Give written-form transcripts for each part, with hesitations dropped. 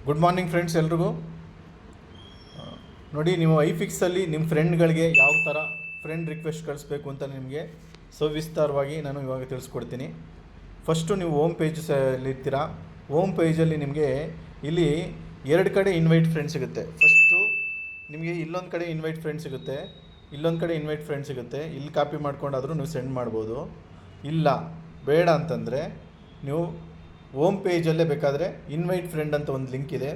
Good morning friends ಎಲ್ರಿಗೂ. ನೋಡಿ, ನೀವು ಐಫಿಕ್ಸಲ್ಲಿ ನಿಮ್ಮ ಫ್ರೆಂಡ್ಗಳಿಗೆ ಯಾವ ಥರ ಫ್ರೆಂಡ್ ರಿಕ್ವೆಸ್ಟ್ ಕಳಿಸ್ಬೇಕು ಅಂತ ನಿಮಗೆ ಸವಿಸ್ತಾರವಾಗಿ ನಾನು ಇವಾಗ ತಿಳಿಸ್ಕೊಡ್ತೀನಿ. ಫಸ್ಟು ನೀವು ಹೋಮ್ ಪೇಜಲ್ಲಿರ್ತೀರ. ಹೋಮ್ ಪೇಜಲ್ಲಿ ನಿಮಗೆ ಇಲ್ಲಿ ಎರಡು ಕಡೆ ಇನ್ವೈಟ್ ಫ್ರೆಂಡ್ ಸಿಗುತ್ತೆ. ಫಸ್ಟು ನಿಮಗೆ ಇಲ್ಲೊಂದು ಕಡೆ ಇನ್ವೈಟ್ ಫ್ರೆಂಡ್ ಸಿಗುತ್ತೆ, ಇಲ್ಲೊಂದು ಕಡೆ ಇನ್ವೈಟ್ ಫ್ರೆಂಡ್ ಸಿಗುತ್ತೆ. ಇಲ್ಲಿ ಕಾಪಿ ಮಾಡ್ಕೊಂಡಾದರೂ ನೀವು ಸೆಂಡ್ ಮಾಡ್ಬೋದು. ಇಲ್ಲ ಬೇಡ ಅಂತಂದರೆ ನೀವು ಹೋಮ್ ಪೇಜಲ್ಲೇ ಬೇಕಾದರೆ ಇನ್ವೈಟ್ ಫ್ರೆಂಡ್ ಅಂತ ಒಂದು ಲಿಂಕ್ ಇದೆ,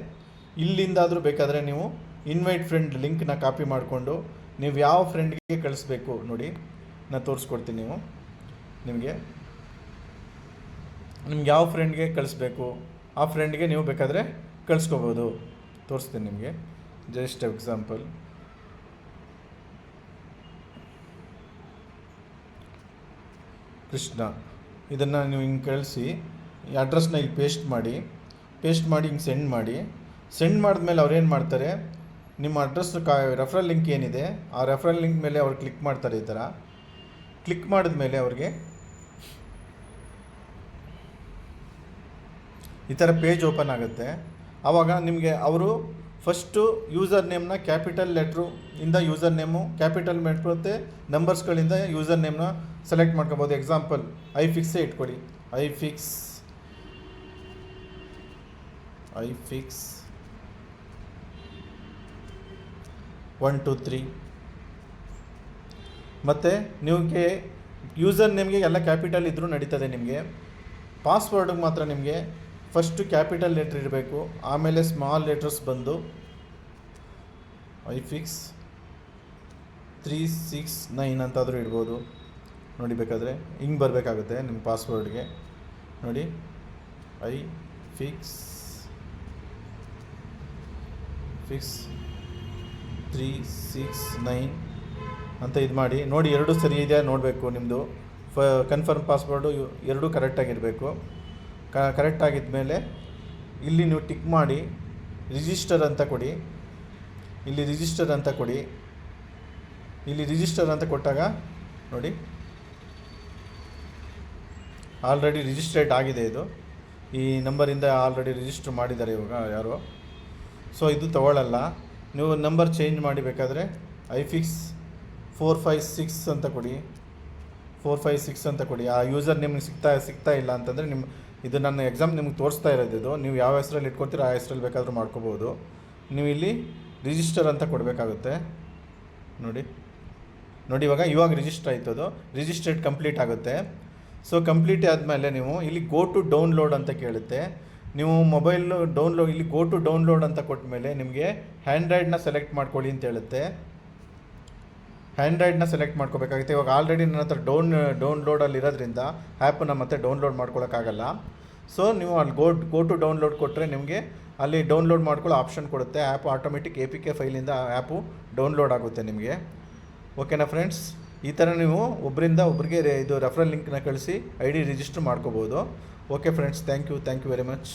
ಇಲ್ಲಿಂದಾದರೂ ಬೇಕಾದರೆ ನೀವು ಇನ್ವೈಟ್ ಫ್ರೆಂಡ್ ಲಿಂಕ್ನ ಕಾಪಿ ಮಾಡಿಕೊಂಡು ನೀವು ಯಾವ ಫ್ರೆಂಡ್ಗೆ ಕಳಿಸ್ಬೇಕು ನೋಡಿ ನಾನು ತೋರಿಸ್ಕೊಡ್ತೀನಿ. ನಿಮಗೆ ಯಾವ ಫ್ರೆಂಡ್ಗೆ ಕಳಿಸ್ಬೇಕು ಆ ಫ್ರೆಂಡ್ಗೆ ನೀವು ಬೇಕಾದರೆ ಕಳಿಸ್ಕೋಬೋದು. ತೋರಿಸ್ತೀನಿ ನಿಮಗೆ ಜಸ್ಟ್ ಎಕ್ಸಾಂಪಲ್. ಕೃಷ್ಣ, ಇದನ್ನು ನೀವು ಹಿಂಗೆ ಕಳಿಸಿ ಈ ಅಡ್ರೆಸ್ನ ಇಲ್ಲಿ ಪೇಸ್ಟ್ ಮಾಡಿ ಹಿಂಗೆ ಸೆಂಡ್ ಮಾಡಿದ್ಮೇಲೆ ಅವ್ರು ಏನು ಮಾಡ್ತಾರೆ, ನಿಮ್ಮ ಅಡ್ರೆಸ್ ರೆಫರಲ್ ಲಿಂಕ್ ಏನಿದೆ ಆ ರೆಫರಲ್ ಲಿಂಕ್ ಮೇಲೆ ಅವ್ರು ಕ್ಲಿಕ್ ಮಾಡ್ತಾರೆ. ಈ ಥರ ಕ್ಲಿಕ್ ಮಾಡಿದ್ಮೇಲೆ ಅವ್ರಿಗೆ ಈ ಥರ ಪೇಜ್ ಓಪನ್ ಆಗುತ್ತೆ. ಆವಾಗ ನಿಮಗೆ ಅವರು ಫಸ್ಟು ಯೂಸರ್ ನೇಮ್ನ ಕ್ಯಾಪಿಟಲ್ ಲೆಟ್ರು ಇಂದ ಯೂಸರ್ ನೇಮು, ಕ್ಯಾಪಿಟಲ್ ಮತ್ತು ನಂಬರ್ಸ್ಗಳಿಂದ ಯೂಸರ್ ನೇಮ್ನ ಸೆಲೆಕ್ಟ್ ಮಾಡ್ಕೊಬೋದು. ಎಕ್ಸಾಂಪಲ್ ಐಫಿಕ್ಸೇ ಇಟ್ಕೊಳ್ಳಿ, ಐಫಿಕ್ಸ್ 1 2 3. ಮತ್ತು ನಿಮಗೆ ಯೂಸರ್ ನೇಮ್ಗೆ ಎಲ್ಲ ಕ್ಯಾಪಿಟಲ್ ಇದ್ದರೂ ನಡೀತದೆ. ನಿಮಗೆ ಪಾಸ್ವರ್ಡಿಗೆ ಮಾತ್ರ ನಿಮಗೆ ಫಸ್ಟು ಕ್ಯಾಪಿಟಲ್ ಲೆಟ್ರ್ ಇರಬೇಕು, ಆಮೇಲೆ ಸ್ಮಾಲ್ ಲೆಟರ್ಸ್ ಬಂದು ಐಫಿಕ್ಸ್ 369 ಅಂತಾದರೂ ಇಡ್ಬೋದು. ನೋಡಿ, ಬೇಕಾದರೆ ಹಿಂಗೆ ಬರಬೇಕಾಗುತ್ತೆ ನಿಮ್ಮ ಪಾಸ್ವರ್ಡ್ಗೆ. ನೋಡಿ, ಐಫಿಕ್ಸ್ 369 ಅಂತ ಇದು ಮಾಡಿ. ನೋಡಿ, ಎರಡೂ ಸರಿ ಇದೆಯಾ ನೋಡಬೇಕು. ನಿಮ್ಮದು ಕನ್ಫರ್ಮ್ ಪಾಸ್ವರ್ಡು ಎರಡೂ ಕರೆಕ್ಟಾಗಿರಬೇಕು. ಕರೆಕ್ಟಾಗಿದ್ದ ಮೇಲೆ ಇಲ್ಲಿ ನೀವು ಟಿಕ್ ಮಾಡಿ ರಿಜಿಸ್ಟರ್ ಅಂತ ಕೊಡಿ. ಇಲ್ಲಿ ರಿಜಿಸ್ಟರ್ ಅಂತ ಕೊಟ್ಟಾಗ ನೋಡಿ, ಆಲ್ರೆಡಿ ರಿಜಿಸ್ಟ್ರೇಟ್ ಆಗಿದೆ. ಇದು ಈ ನಂಬರಿಂದ ಆಲ್ರೆಡಿ ರಿಜಿಸ್ಟರ್ ಮಾಡಿದ್ದಾರೆ ಇವಾಗ ಯಾರೋ. ಸೊ ಇದು ತಗೊಳ್ಳಲ್ಲ. ನೀವು ನಂಬರ್ ಚೇಂಜ್ ಮಾಡಿ ಬೇಕಾದರೆ ಐಫಿಕ್ಸ್ 456 ಅಂತ ಕೊಡಿ. 456 ಅಂತ ಕೊಡಿ. ಆ ಯೂಸರ್ ನಿಮ್ಗೆ ಸಿಗ್ತಾ ಇಲ್ಲ ಅಂತಂದರೆ ಇದು ನನ್ನ ಎಕ್ಸಾಮ್ ನಿಮ್ಗೆ ತೋರಿಸ್ತಾ ಇರೋದು. ಇದು ನೀವು ಯಾವ ಹೆಸರಲ್ಲಿ ಇಟ್ಕೊತೀರೋ ಆ ಹೆಸರಲ್ಲಿ ಬೇಕಾದರೂ ಮಾಡ್ಕೋಬೋದು. ನೀವು ಇಲ್ಲಿ ರಿಜಿಸ್ಟರ್ ಅಂತ ಕೊಡಬೇಕಾಗುತ್ತೆ. ನೋಡಿ, ಇವಾಗ ರಿಜಿಸ್ಟರ್ ಆಯಿತು. ಅದು ರಿಜಿಸ್ಟ್ರೇಟ್ ಕಂಪ್ಲೀಟ್ ಆಗುತ್ತೆ. ಸೊ ಕಂಪ್ಲೀಟ್ ಆದಮೇಲೆ ನೀವು ಇಲ್ಲಿ ಗೋ ಟು ಡೌನ್ಲೋಡ್ ಅಂತ ಕೇಳುತ್ತೆ. ನೀವು ಮೊಬೈಲ್ ಇಲ್ಲಿ ಗೋ ಟು ಡೌನ್ಲೋಡ್ ಅಂತ ಕೊಟ್ಟ ಮೇಲೆ ನಿಮಗೆ ಹ್ಯಾಂಡ್ರಾಯ್ಡ್ನ ಸೆಲೆಕ್ಟ್ ಮಾಡ್ಕೊಳ್ಳಿ ಅಂತ ಹೇಳುತ್ತೆ. ಹ್ಯಾಂಡ್ರಾಯ್ಡ್ನ ಸೆಲೆಕ್ಟ್ ಮಾಡ್ಕೋಬೇಕಾಗುತ್ತೆ. ಇವಾಗ ಆಲ್ರೆಡಿ ನನ್ನ ಹತ್ರ ಡೌನ್ಲೋಡಲ್ಲಿ ಇರೋದ್ರಿಂದ ಆ್ಯಪನ್ನು ಮತ್ತೆ ಡೌನ್ಲೋಡ್ ಮಾಡ್ಕೊಳ್ಳೋಕ್ಕಾಗಲ್ಲ. ಸೊ ನೀವು ಅಲ್ಲಿ ಗೋ ಟು ಡೌನ್ಲೋಡ್ ಕೊಟ್ಟರೆ ನಿಮಗೆ ಅಲ್ಲಿ ಡೌನ್ಲೋಡ್ ಮಾಡ್ಕೊಳ್ಳೋ ಆಪ್ಷನ್ ಕೊಡುತ್ತೆ. ಆ್ಯಪ್ ಆಟೋಮೆಟಿಕ್ APK ಫೈಲಿಂದ ಆ್ಯಪು ಡೌನ್ಲೋಡ್ ಆಗುತ್ತೆ ನಿಮಗೆ. ಓಕೆನಾ ಫ್ರೆಂಡ್ಸ್? ಈ ಥರ ನೀವು ಒಬ್ಬರಿಂದ ಒಬ್ಬರಿಗೆ ಇದು ರೆಫರಲ್ ಲಿಂಕ್ನ ಕಳಿಸಿ ID ರಿಜಿಸ್ಟರ್ ಮಾಡ್ಕೋಬೋದು. Okay friends, thank you very much.